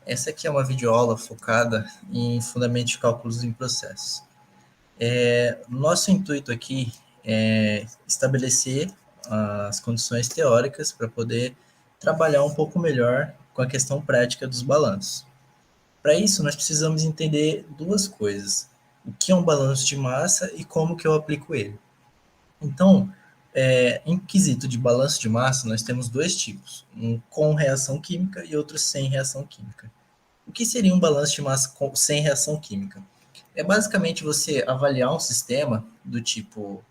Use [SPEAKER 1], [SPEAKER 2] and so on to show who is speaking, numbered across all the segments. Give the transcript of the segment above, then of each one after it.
[SPEAKER 1] Essa aqui é uma videoaula focada em fundamentos de cálculos em processos. Nosso intuito aqui é estabelecer as condições teóricas para poder trabalhar um pouco melhor com a questão prática dos balanços. Para isso, nós precisamos entender duas coisas: o que é um balanço de massa e como que eu aplico ele. Então, em quesito de balanço de massa, nós temos dois tipos, um com reação química e outro sem reação química. O que seria um balanço de massa sem reação química? É basicamente você avaliar um sistema do tipo,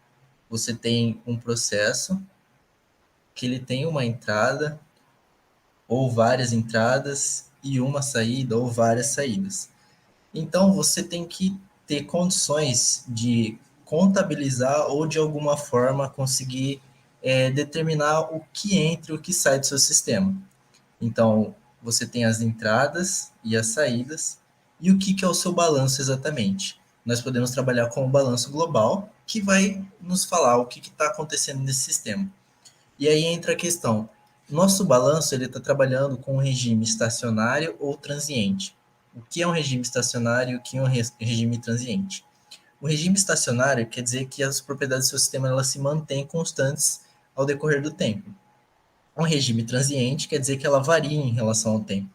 [SPEAKER 1] você tem um processo que ele tem uma entrada ou várias entradas e uma saída ou várias saídas. Então você tem que ter condições de contabilizar ou de alguma forma conseguir determinar o que entra e o que sai do seu sistema. Então, você tem as entradas e as saídas. E o que é o seu balanço exatamente? Nós podemos trabalhar com o balanço global, que vai nos falar o que está acontecendo nesse sistema. E aí entra a questão. Nosso balanço ele está trabalhando com um regime estacionário ou transiente. O que é um regime estacionário e o que é um regime transiente? O regime estacionário quer dizer que as propriedades do seu sistema elas se mantêm constantes ao decorrer do tempo. Um regime transiente quer dizer que ela varia em relação ao tempo.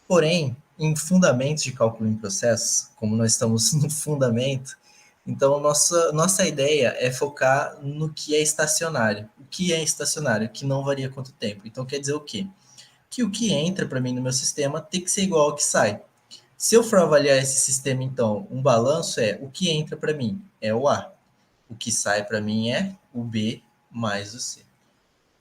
[SPEAKER 1] Porém, em fundamentos de cálculo em processos, como nós estamos no fundamento, então nossa ideia é focar no que é estacionário. O que é estacionário? Que não varia quanto tempo. Então quer dizer o quê? Que o que entra para mim no meu sistema tem que ser igual ao que sai. Se eu for avaliar esse sistema, então, um balanço é o que entra para mim é o A. O que sai para mim é o B mais o C.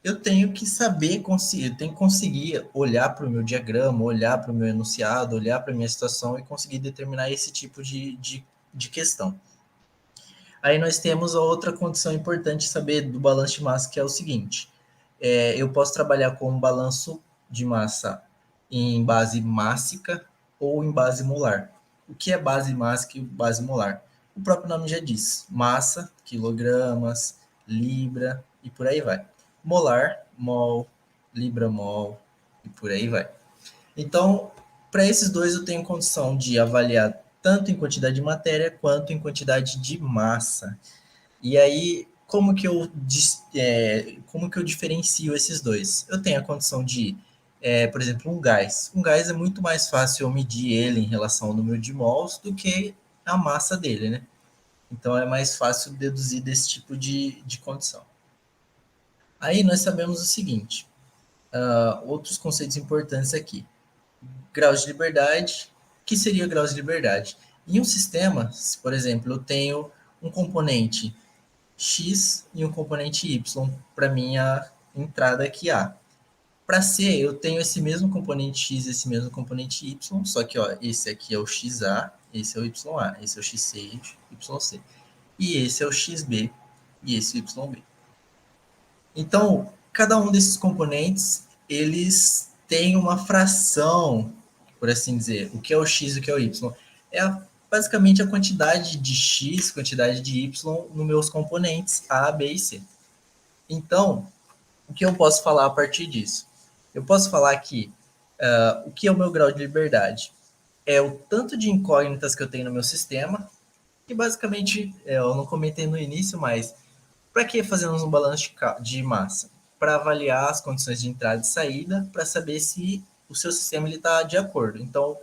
[SPEAKER 1] Eu tenho que saber, eu tenho que conseguir olhar para o meu diagrama, olhar para o meu enunciado, olhar para a minha situação e conseguir determinar esse tipo de questão. Aí nós temos a outra condição importante de saber do balanço de massa, que é o seguinte: eu posso trabalhar com um balanço de massa em base mássica ou em base molar. O que é base mássica e base molar? O próprio nome já diz: massa, quilogramas, libra e por aí vai. Molar, mol, libra, mol e por aí vai. Então, para esses dois eu tenho condição de avaliar tanto em quantidade de matéria quanto em quantidade de massa. E aí, como que eu diferencio esses dois? Eu tenho a condição de, por exemplo, um gás. Um gás é muito mais fácil eu medir ele em relação ao número de mols do que a massa dele, né? Então é mais fácil deduzir desse tipo de condição. Aí nós sabemos o seguinte, outros conceitos importantes aqui. Graus de liberdade. O que seria graus de liberdade? Em um sistema, por exemplo, eu tenho um componente X e um componente Y para minha entrada aqui A. Para C, eu tenho esse mesmo componente X e esse mesmo componente Y, só que esse aqui é o XA, esse é o YA, esse é o XC e o YC. E esse é o XB e esse é o YB. Então, cada um desses componentes, eles têm uma fração, por assim dizer. O que é o X e o que é o Y? Basicamente a quantidade de X, quantidade de Y nos meus componentes A, B e C. Então, o que eu posso falar a partir disso? Eu posso falar que o que é o meu grau de liberdade? É o tanto de incógnitas que eu tenho no meu sistema, que basicamente, eu não comentei no início, mas para que fazemos um balanço de massa? Para avaliar as condições de entrada e saída, para saber se o seu sistema está de acordo. Então,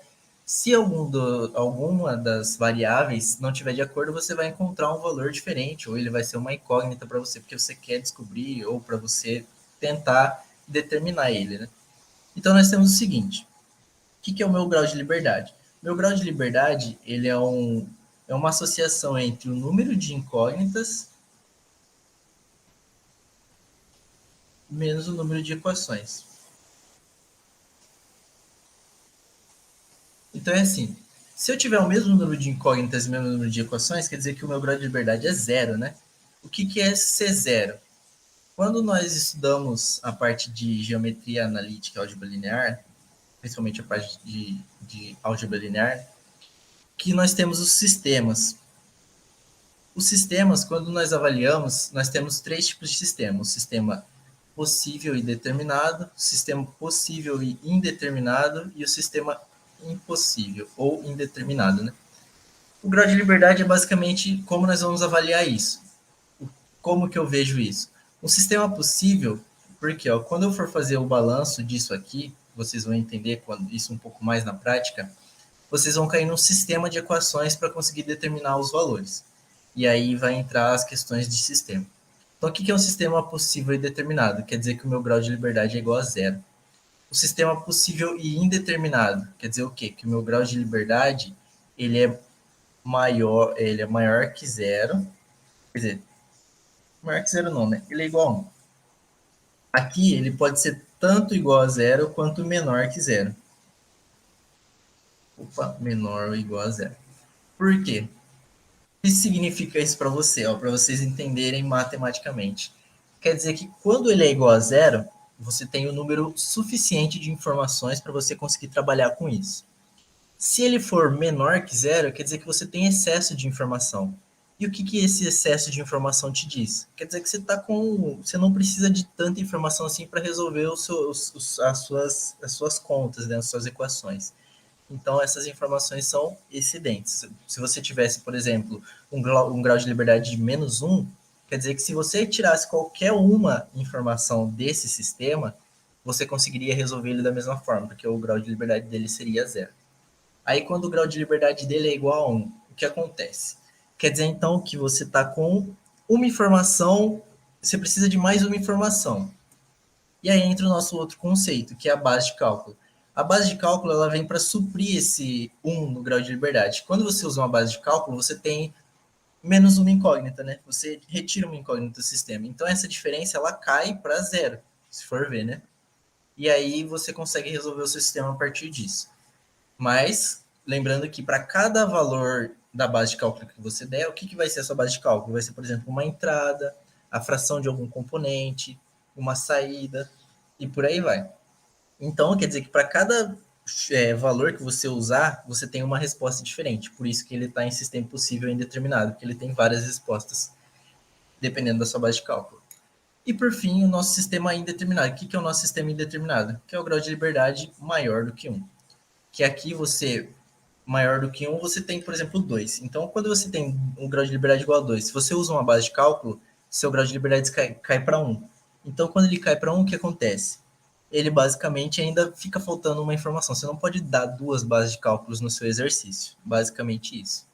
[SPEAKER 1] se alguma das variáveis não estiver de acordo, você vai encontrar um valor diferente, ou ele vai ser uma incógnita para você, porque você quer descobrir, ou para você tentar determinar ele. Né? Então, nós temos o seguinte: o que é o meu grau de liberdade? Meu grau de liberdade ele é uma associação entre o número de incógnitas menos o número de equações. Então é assim, se eu tiver o mesmo número de incógnitas e o mesmo número de equações, quer dizer que o meu grau de liberdade é zero, né? O que é ser zero? Quando nós estudamos a parte de geometria analítica e álgebra linear, principalmente a parte de álgebra linear, que nós temos os sistemas. Os sistemas, quando nós avaliamos, nós temos três tipos de sistema: o sistema possível e determinado, o sistema possível e indeterminado e o sistema impossível ou indeterminado, né? O grau de liberdade é basicamente como nós vamos avaliar isso. Como que eu vejo isso? Um sistema possível, porque ó, quando eu for fazer o balanço disso aqui, vocês vão entender isso um pouco mais na prática, vocês vão cair num sistema de equações para conseguir determinar os valores. E aí vai entrar as questões de sistema. Então, o que é um sistema possível e determinado? Quer dizer que o meu grau de liberdade é igual a zero. O sistema possível e indeterminado quer dizer o quê? Que o meu grau de liberdade ele é maior que zero. Quer dizer, maior que zero não, né? Ele é igual a 1. Aqui ele pode ser tanto igual a zero quanto menor que zero. Opa, menor ou igual a zero. Por quê? O que significa isso para você? Para vocês entenderem matematicamente. Quer dizer que quando ele é igual a zero, você tem o um número suficiente de informações para você conseguir trabalhar com isso. Se ele for menor que zero, quer dizer que você tem excesso de informação. E o que esse excesso de informação te diz? Quer dizer que você não precisa de tanta informação assim para resolver as suas contas, né, as suas equações. Então, essas informações são excedentes. Se você tivesse, por exemplo, um grau de liberdade de -1, quer dizer que se você tirasse qualquer uma informação desse sistema, você conseguiria resolver ele da mesma forma, porque o grau de liberdade dele seria zero. Aí, quando o grau de liberdade dele é igual a 1, o que acontece? Quer dizer, então, que você está com uma informação, você precisa de mais uma informação. E aí entra o nosso outro conceito, que é a base de cálculo. A base de cálculo ela vem para suprir esse 1 no grau de liberdade. Quando você usa uma base de cálculo, você tem menos uma incógnita, né? Você retira uma incógnita do sistema. Então, essa diferença ela cai para zero, se for ver, né? E aí você consegue resolver o seu sistema a partir disso. Mas, lembrando que para cada valor da base de cálculo que você der, o que vai ser a sua base de cálculo? Vai ser, por exemplo, uma entrada, a fração de algum componente, uma saída, e por aí vai. Então, quer dizer que para cada valor que você usar, você tem uma resposta diferente. Por isso que ele está em sistema possível e indeterminado, porque ele tem várias respostas, dependendo da sua base de cálculo. E, por fim, o nosso sistema indeterminado. O que é o nosso sistema indeterminado? Que é o grau de liberdade maior do que 1. Que aqui você, maior do que 1, você tem, por exemplo, 2. Então, quando você tem um grau de liberdade igual a 2, se você usa uma base de cálculo, seu grau de liberdade cai para 1. Então, quando ele cai para 1, o que acontece? Ele basicamente ainda fica faltando uma informação. Você não pode dar duas bases de cálculos no seu exercício. Basicamente isso.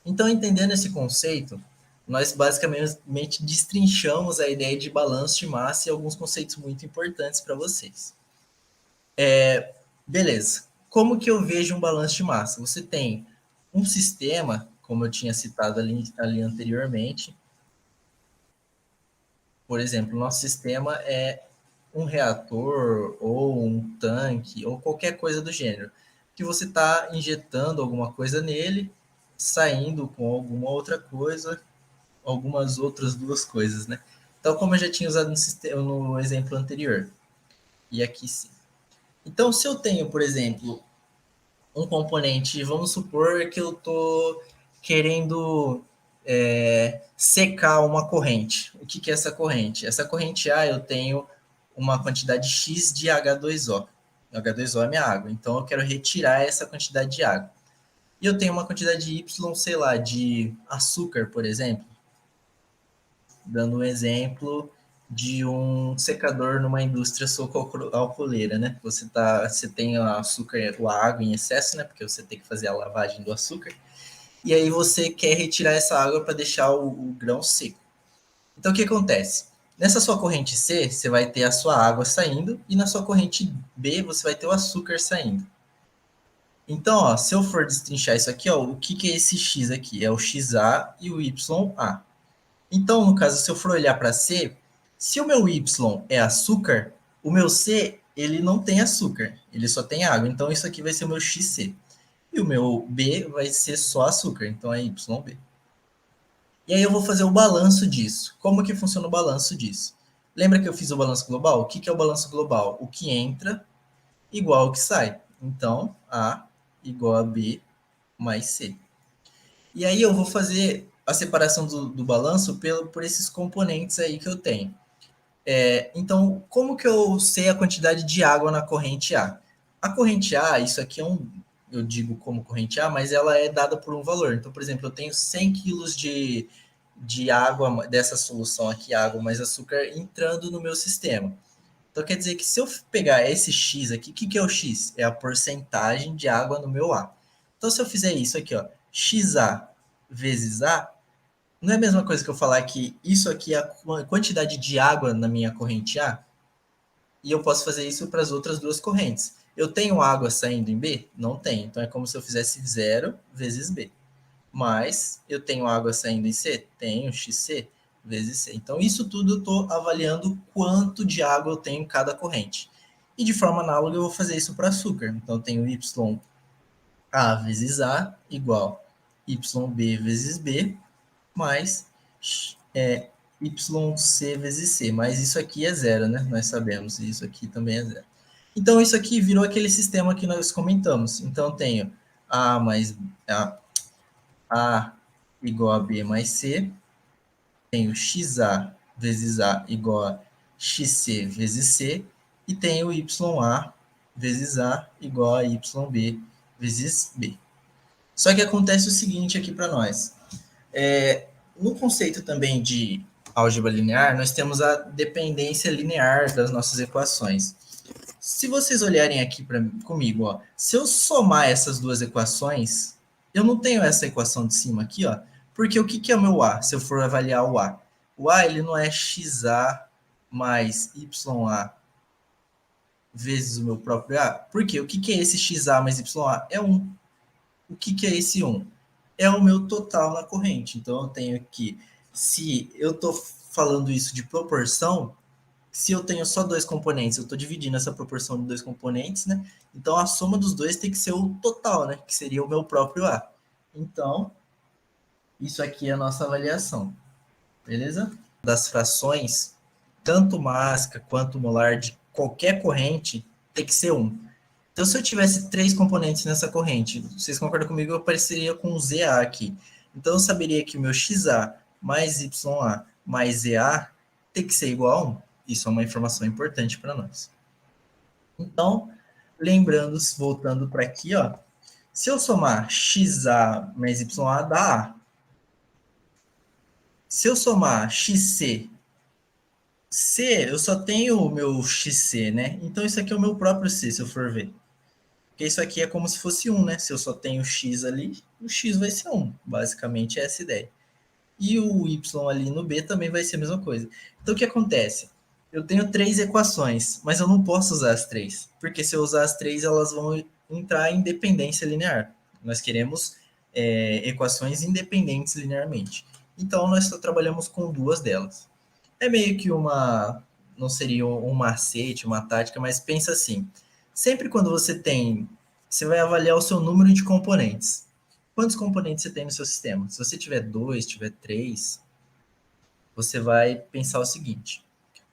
[SPEAKER 1] Então, entendendo esse conceito, nós basicamente destrinchamos a ideia de balanço de massa e alguns conceitos muito importantes para vocês. Beleza. Como que eu vejo um balanço de massa? Você tem um sistema, como eu tinha citado ali anteriormente. Por exemplo, nosso sistema é um reator ou um tanque ou qualquer coisa do gênero, que você está injetando alguma coisa nele, saindo com alguma outra coisa, algumas outras duas coisas, né? Então, como eu já tinha usado no exemplo anterior, e aqui sim. Então, se eu tenho, por exemplo, um componente, vamos supor que eu estou querendo secar uma corrente. O que é essa corrente? Essa corrente A, eu tenho uma quantidade X de H2O. H2O é minha água, então eu quero retirar essa quantidade de água. E eu tenho uma quantidade Y, sei lá, de açúcar, por exemplo. Dando um exemplo de um secador numa indústria sucroalcooleira, né? Você tem açúcar, a água em excesso, né? Porque você tem que fazer a lavagem do açúcar. E aí você quer retirar essa água para deixar o grão seco. Então, o que acontece? Nessa sua corrente C, você vai ter a sua água saindo, e na sua corrente B, você vai ter o açúcar saindo. Então, ó, se eu for destrinchar isso aqui, ó, o que é esse X aqui? É o XA e o YA. Então, no caso, se eu for olhar para C, se o meu Y é açúcar, o meu C, ele não tem açúcar, ele só tem água. Então, isso aqui vai ser o meu XC. E o meu B vai ser só açúcar, então é YB. E aí eu vou fazer o balanço disso. Como que funciona o balanço disso? Lembra que eu fiz o balanço global? O que é o balanço global? O que entra igual ao que sai. Então, A igual a B mais C. E aí eu vou fazer a separação do balanço por esses componentes aí que eu tenho. Então, como que eu sei a quantidade de água na corrente A? A corrente A, isso aqui eu digo como corrente A, mas ela é dada por um valor. Então, por exemplo, eu tenho 100 quilos de água, dessa solução aqui, água mais açúcar, entrando no meu sistema. Então, quer dizer que se eu pegar esse X aqui, o que é o X? É a porcentagem de água no meu A. Então, se eu fizer isso aqui, ó, XA vezes A, não é a mesma coisa que eu falar que isso aqui é a quantidade de água na minha corrente A, e eu posso fazer isso para as outras duas correntes. Eu tenho água saindo em B? Não tenho. Então é como se eu fizesse zero vezes B. Mas eu tenho água saindo em C? Tenho XC vezes C. Então isso tudo eu estou avaliando quanto de água eu tenho em cada corrente. E de forma análoga eu vou fazer isso para açúcar. Então eu tenho YA vezes A igual YB vezes B mais YC vezes C, mas isso aqui é zero, né? Nós sabemos, e isso aqui também é zero. Então, isso aqui virou aquele sistema que nós comentamos. Então, eu tenho A mais A igual a B mais C, tenho XA vezes A igual a XC vezes C, e tenho YA vezes A igual a YB vezes B. Só que acontece o seguinte aqui para nós. No conceito também de álgebra linear, nós temos a dependência linear das nossas equações. Se vocês olharem aqui comigo, ó, se eu somar essas duas equações, eu não tenho essa equação de cima aqui, ó, porque o que é o meu A, se eu for avaliar o A? O A ele não é XA mais YA vezes o meu próprio A. Por quê? O que é esse XA mais YA? É 1. O que é esse 1? É o meu total na corrente. Então, eu tenho aqui, se eu estou falando isso de proporção, se eu tenho só dois componentes, eu estou dividindo essa proporção de dois componentes, né? Então, a soma dos dois tem que ser o total, né? Que seria o meu próprio A. Então, isso aqui é a nossa avaliação. Beleza? Das frações, tanto mássica quanto molar de qualquer corrente, tem que ser 1. Então, se eu tivesse três componentes nessa corrente, vocês concordam comigo, eu apareceria com um ZA aqui. Então, eu saberia que o meu XA mais YA mais ZA tem que ser igual a 1. Isso é uma informação importante para nós. Então, lembrando, voltando para aqui, ó, se eu somar XA mais YA, dá A. Se eu somar XC, C, eu só tenho o meu XC, né? Então, isso aqui é o meu próprio C, se eu for ver. Porque isso aqui é como se fosse 1, né? Se eu só tenho x ali, o x vai ser 1. Basicamente é essa ideia. E o y ali no b também vai ser a mesma coisa. Então o que acontece? Eu tenho três equações, mas eu não posso usar as três. Porque se eu usar as três, elas vão entrar em dependência linear. Nós queremos equações independentes linearmente. Então nós só trabalhamos com duas delas. É meio que não seria um macete, uma tática, mas pensa assim, sempre quando você vai avaliar o seu número de componentes. Quantos componentes você tem no seu sistema? Se você tiver dois, tiver três, você vai pensar o seguinte,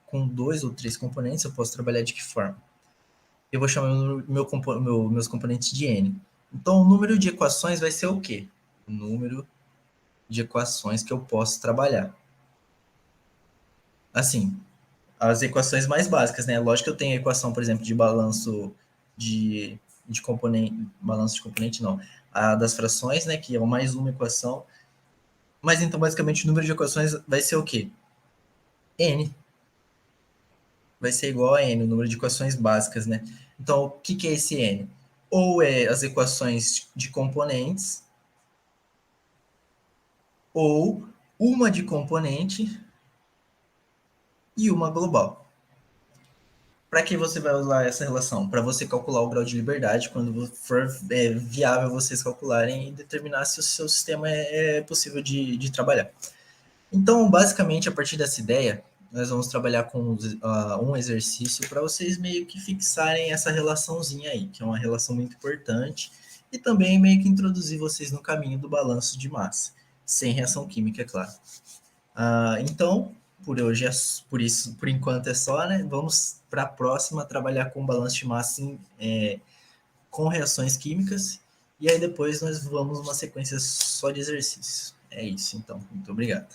[SPEAKER 1] com dois ou três componentes eu posso trabalhar de que forma? Eu vou chamar meus componentes de N. Então, o número de equações vai ser o quê? O número de equações que eu posso trabalhar. Assim, as equações mais básicas, né? Lógico que eu tenho a equação, por exemplo, de balanço de componente, balanço de componente não, a das frações, né? Que é mais uma equação. Mas então, basicamente, o número de equações vai ser o quê? N. Vai ser igual a N, o número de equações básicas, né? Então, o que é esse N? Ou é as equações de componentes, ou uma de componente e uma global. Para que você vai usar essa relação? Para você calcular o grau de liberdade quando for viável vocês calcularem e determinar se o seu sistema é possível de trabalhar. Então, basicamente, a partir dessa ideia, nós vamos trabalhar com um exercício para vocês meio que fixarem essa relaçãozinha aí, que é uma relação muito importante, e também meio que introduzir vocês no caminho do balanço de massa, sem reação química, é claro. Então, por hoje, por enquanto é só, né? Vamos para a próxima trabalhar com balanço de massa com reações químicas, e aí depois nós vamos uma sequência só de exercícios. É isso, então. Muito obrigado.